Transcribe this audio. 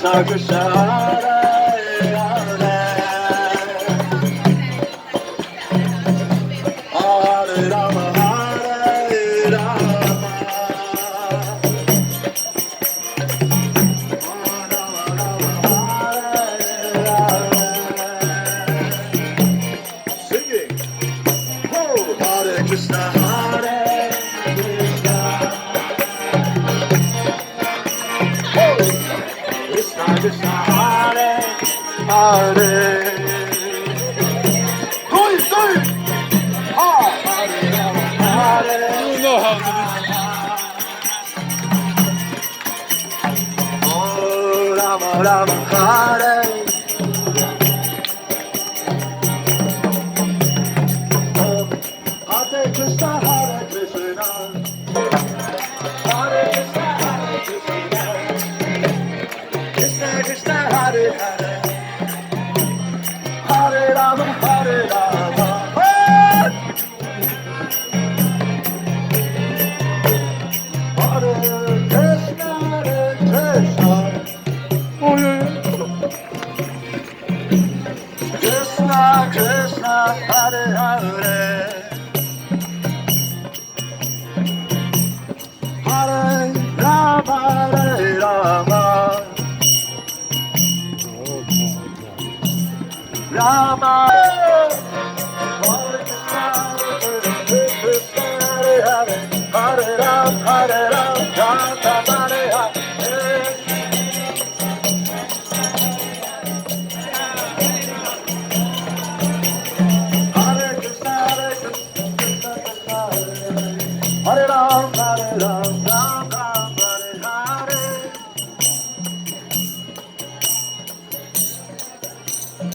Krishna Krishna Hare Hare Hare Rama Hare Rama Singing Oh Hare Krishna Hare Krishna Krishna Krishna Hare Hare Hare You know how to Oh Rama Rama Hare Oh Hare Krishna Hare Krishna Hare Krishna Hare Krishna Krishna Krishna Hare Hare Hare Rama Hare Rama Hare Krishna Hare Krishna Oh, yeah. Krishna Krishna Hare Hare Hare Rama Hare Rama Rama